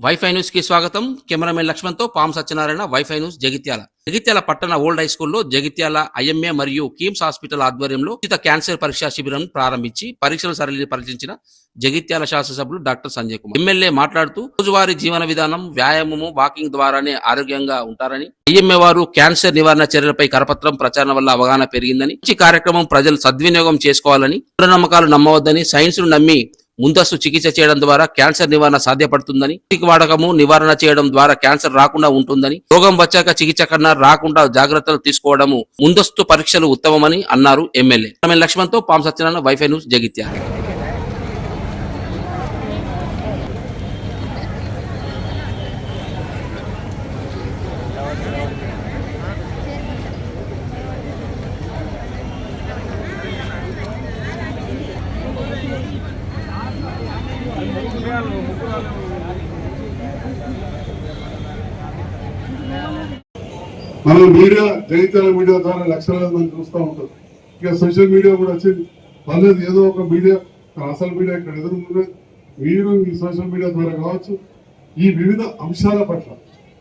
Wifi news కి స్వాగతం. Cameraman లక్ష్మణ్తో పాం సత్యనారాయణ. WiFi news Jagtial. జగిత్యాల పట్టణ ఓల్డ్ హై స్కూల్లో జగిత్యాల ఐఎంఏ మరియు కీమ్స్ హాస్పిటల్ ఆధ్వర్యంలో ఉచిత క్యాన్సర్ పరీక్షా శిబిరం ప్రారంభించి పరీక్షల సరళిని పరిశీలించిన జగిత్యాల శాసనసభ్యులు డాక్టర్ సంజయ్ కుమార్. ఎమ్మెల్యే మాట్లాడుతూ రోజువారీ జీవన విధానం, వ్యాయామము, వాకింగ్ ద్వారానే ఆరోగ్యంగా ఉంటారని, ఐఎంఏ వారు క్యాన్సర్ నివారణ చర్యలపై కరపత్రం ప్రచారం వల్ల అవగాహన పెరిగిందని, ఈ కార్యక్రమం ప్రజలు సద్వినియోగం చేసుకోవాలని, మూఢనమ్మకాలు నమ్మవద్దని, సైన్స్ ను నమ్మి ముందస్తు చికిత్స చేయడం ద్వారా క్యాన్సర్ నివారణ సాధ్యపడుతుందని, వాడకము నివారణ చేయడం ద్వారా క్యాన్సర్ రాకుండా ఉంటుందని, రోగం వచ్చాక చికిత్స కన్నా రాకుండా జాగ్రత్తలు తీసుకోవడము, ముందస్తు పరీక్షలు ఉత్తమమని అన్నారు ఎమ్మెల్యే లక్ష్మణ్తో పాం సత్యనారాయణ. WiFi news Jagtial. మనం మీడియా, జగిత్యాల మీడియా ద్వారా లక్షలాది మంది చూస్తూ ఉంటారు. ఇక సోషల్ మీడియా కూడా వచ్చింది. పర్లేదు, ఏదో ఒక మీడియా, అసలు మీడియా ఇక్కడ ఎదురుంది. మీరు ఈ సోషల్ మీడియా ద్వారా కావచ్చు, ఈ వివిధ అంశాల పట్ల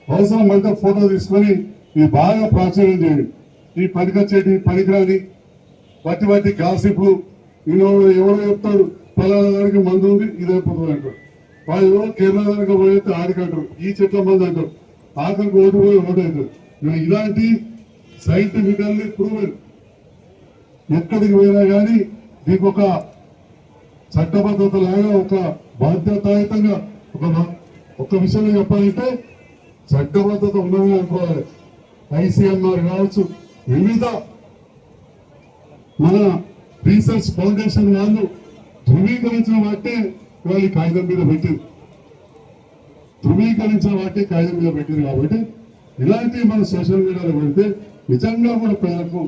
అవసరం అయితే ఫోటో తీసుకొని ఇది బాగా ప్రాచుర్యం చేయండి. ఈ పనికొచ్చేటి పనికిరాని వాటి గాసిప్లు, ఎవరో చెప్తాడు పలానా దానికి మందు ఉంది, ఇదైపోతుంది అంటారు. వాళ్ళు ఎవరో కేరళ దానికి పోయితే ఆడికంటారు, ఈ చెట్ల మంది అంటారు, ఆఖరికి ఓటు పోయి ఓటు అవుతారు. ఇలాంటి సైంటిఫికల్లీ ప్రూవెన్ ఎక్కడికి పోయినా కానీ దీనికి ఒక చట్టబద్ధత లాగా, ఒక బాధ్యతాయుతంగా ఒక విషయంలో చెప్పాలంటే చట్టబద్ధత ఉన్నది అనుకోవాలి. ఐసీఎంఆర్ కావచ్చు, వివిధ మన రీసెర్చ్ ఫౌండేషన్ వాళ్ళు ధృవీకరించిన వాటే వాళ్ళు కాగితం మీద పెట్టారు. కాబట్టి ఇలాంటివి మన సోషల్ మీడియాలో పెడితే నిజంగా కూడా ప్రజలకు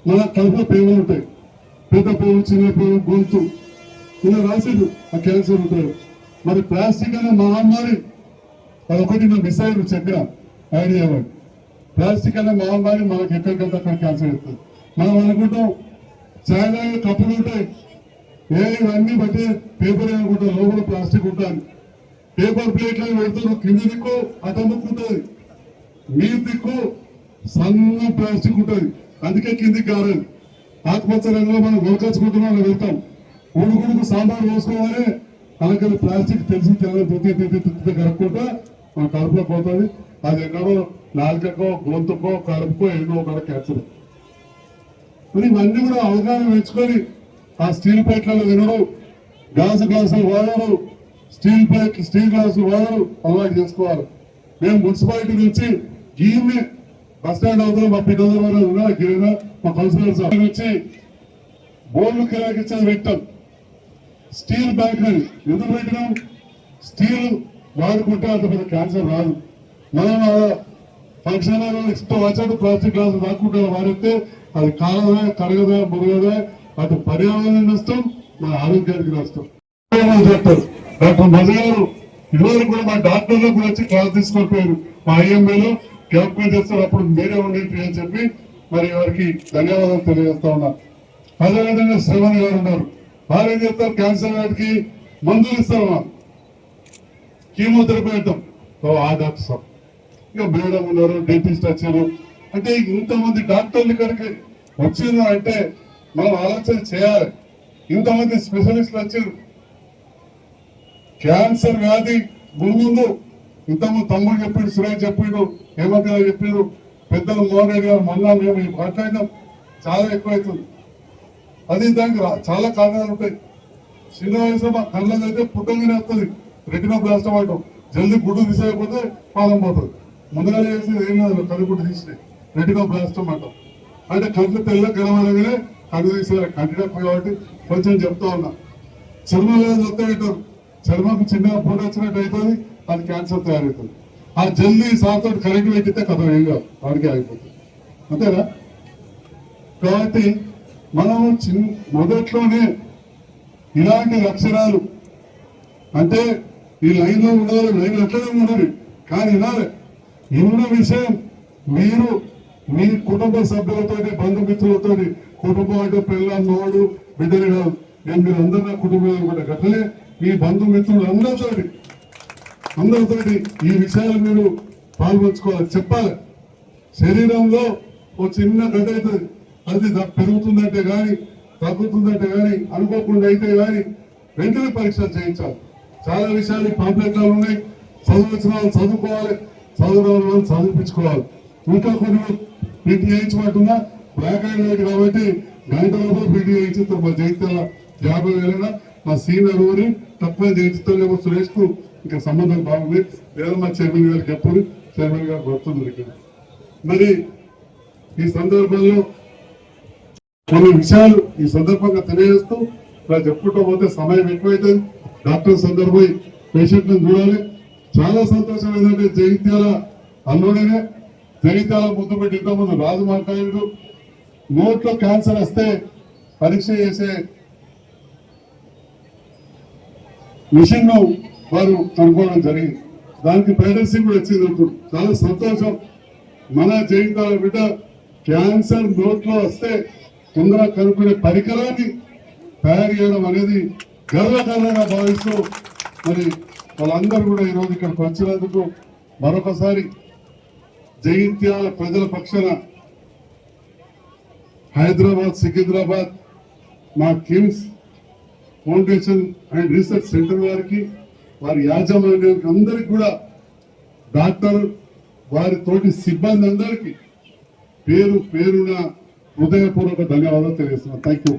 మన కడుపులో పేగులు ఉంటాయి. పెద్ద పేగు, చిన్న పేగు, గొంతు ఇలా రాసేది ఆ క్యాన్సర్ ఉంటారు. మరి ప్లాస్టిక్ అనే మహమ్మారి అదొకటి నా మిస్ అయ్యారు చెప్పిన ఐడియా ఇవ్వండి. ప్లాస్టిక్ అనే మహమ్మారి మనకి ఎక్కడికెళ్తే అక్కడ క్యాన్సర్ అవుతుంది. మనం అనుకుంటాం చాలా కప్పులు ఉంటాయి, ఇవన్నీ బట్టి పేపర్ అనుకుంటాం, లోపల ప్లాస్టిక్ ఉంటుంది. పేపర్ ప్లేట్లను పెడతారు, కింది దిక్కు అటముక్కుంటుంది, మీ దిక్కు సన్న ప్లాస్టిక్ ఉంటుంది, అందుకే కిందికి కాలేదు. ఆకుపచ్చ రంగులో మనం గొలకచ్చుకుంటున్నాం, వెళ్తాం. ఉడుకుడుకు సాంబార్ పోసుకోవాలి, అలాగే ప్లాస్టిక్ తెలిసి కలుపుకుంటా మన కడుపులో పోతుంది. అది ఎక్కడో నాలుకకో, గొంతుకో, కడుపుకో ఎన్నో ఒక క్యాన్సర్. మరి ఇవన్నీ కూడా అవగాహన పెంచుకొని ఆ స్టీల్ ప్లేట్లలో తినడు, గ్లాసులు వాడరు, స్టీల్ గ్లాసులు వాడరు అలవాటు చేసుకోవాలి. మేము మున్సిపాలిటీ నుంచి గీమే బస్ స్టాండ్ అవుతాం, మా పిల్లల గిరిన మా కౌన్సిలర్స్ నుంచి బోర్డు కిరాకిచ్చేది పెట్టాం. స్టీల్ బ్యాగ్ ఎందుకు పెట్టినాం? స్టీల్ వాడుకుంటే అంత పెద్ద క్యాన్సర్ రాదు. మనం ఫంక్షన్ ఇష్టం వచ్చాడు ప్లాస్టిక్ గ్లాసులు రాకుంటే వాడితే అది కాలదా, కరగదా, మురగదా, అటు పర్యావరణ నష్టం, మన ఆరోగ్యానికి నష్టం. చెప్తారు డాక్టర్ మధు గారు ఇదివరకు కూడా మా డాక్టర్లు కూడా వచ్చి క్లాస్ తీసుకొని పోయారు. మా ఐఎంఏలో క్యాంపెయిన్ చేస్తారు, అప్పుడు మీరే ఉండేది అని చెప్పి మరి వారికి ధన్యవాదాలు తెలియజేస్తా ఉన్నారు. అదేవిధంగా శ్రవణ్ గారు ఉన్నారు, వారు ఏం చేస్తారు, క్యాన్సర్ వాటికి మందులు ఇస్తారు, కీమోథెరపీ అంటాం. ఆ డాక్టర్ ఇక మేడం ఉన్నారు, డెంటిస్ట్ వచ్చారు. అంటే ఇంతమంది డాక్టర్లు ఇక్కడికి వచ్చింది అంటే మనం ఆలోచన చేయాలి. ఇంతమంది స్పెషలిస్టులు వచ్చారు. క్యాన్సర్ వ్యాధి ముందు ఇంతకుముందు తమ్ముడు చెప్పిండు, సురేష్ చెప్పిండు, హేమంత్ గారు చెప్పిండు, పెద్దలు మోహన్ రెడ్డి గారు మొన్న మేము మాట్లాడినాం. చాలా ఎక్కువైతుంది. అది దానికి చాలా కారణాలు ఉంటాయి. చిన్న వయసులో మా కళ్ళకి అయితే పుట్టంగానే వస్తుంది రెటినా బ్లాస్ట్ అవ్వటం. జల్దీ గుడ్డు తీసేయకపోతే పాలం పోతుంది. ముందుగా చేసేది ఏం లేదు, కళ్ళు గుడ్డు తీసి రెటినా బ్లాస్ట్ అన్నమాట. అంటే కళ్ళు తెల్ల కనబడగానే కళ్ళు తీసేయాలి. కంటిన్యూ కాబట్టి కొంచెం చెప్తా ఉన్నా. చర్మం లేదు వస్తే పెట్టారు, చర్మకు చిన్నగా పూట వచ్చినట్టు అవుతుంది, అది క్యాన్సర్ తయారవుతుంది. ఆ జల్దీ సార్తో కరెంట్ పెట్టితే కథ ఏం కాదు, వాడికి అయిపోతుంది. అంతేనా? కాబట్టి మనము మొదట్లోనే ఇలాంటి లక్షణాలు అంటే ఈ లైన్లో ఉండాలి, లైన్ ఎట్లనే ఉండాలి, కానీ వినాలి. ఇన్న విషయం మీరు మీ కుటుంబ సభ్యులతో, బంధుమిత్రులతో, కుటుంబం అంటే పిల్లలు, నోడు, బిడ్డలు కాదు, నేను మీరు అందరూ నా కుటుంబం కూడా గట్లనే మీ బంధుమిత్రులు అందరితో అందరితోటి ఈ విషయాలు మీరు పాల్పంచుకోవాలి, చెప్పాలి. శరీరంలో ఓ చిన్న గడ్డ అవుతుంది, అది పెరుగుతుందంటే కానీ తగ్గుతుందంటే కానీ అనుకోకుండా అయితే కానీ వెంటనే పరీక్షలు చేయించాలి. చాలా విషయాలు పాంప్లెట్లు ఉన్నాయి, చదువువచ్చిన వాళ్ళు చదువుకోవాలి, చదువురాని వాళ్ళు చదివించుకోవాలి. ఇంకా కొన్ని ప్రింట్ చేయించమంటున్నా, బ్లాక్ అండ్ వైట్ కాబట్టి గంట లోపల ప్రింట్ చేయించుతాం. మా జైత్యాల 50,000 మా సీనియర్ ఊరి తక్కువ చేయించుతాం. లేకపోతే సురేష్ కు ఇంకా సంబంధం బాగుంది, లేదా మా చైర్మన్ గారికి చెప్పారు, చైర్మన్ గారు పడుతుంది ఇక్కడ. మరి ఈ సందర్భంలో కొన్ని విషయాలు ఈ సందర్భంగా తెలియజేస్తూ ఇలా చెప్పుకుంటూ పోతే సమయం ఎక్కువైతుంది. డాక్టర్ సందర్భం పేషెంట్లను చూడాలి. చాలా సంతోషం ఏంటంటే జగిత్యాల అల్లుడనే జగిత్యాల ముద్దు పెట్టి ఇంతకుముందు రాజు మాట్లాడు నోట్లో క్యాన్సర్ వస్తే పరీక్ష చేసే మిషన్ ను వారు కనుక్కోవడం జరిగింది. దానికి ప్రైడెన్సీ కూడా వచ్చింది. చాలా సంతోషం. మన జగిత్యాల బిడ్డ క్యాన్సర్ నోట్లో వస్తే తొందరగా కనుక్కునే పరికరాన్ని తయారు చేయడం అనేది గర్వకారణంగా భావిస్తూ మరి వాళ్ళందరూ కూడా ఈరోజు ఇక్కడికి వచ్చినందుకు మరొకసారి జగిత్యాల ప్రజల పక్షాన హైదరాబాద్, సికింద్రాబాద్ మా KIMS foundation and research centre వారికి, వారి యాజమాన్యానికి అందరికి కూడా, డాక్టర్ వారి తోటి సిబ్బంది అందరికీ పేరు పేరున హృదయపూర్వక ధన్యవాదాలు తెలియజేస్తున్నాను. Thank you.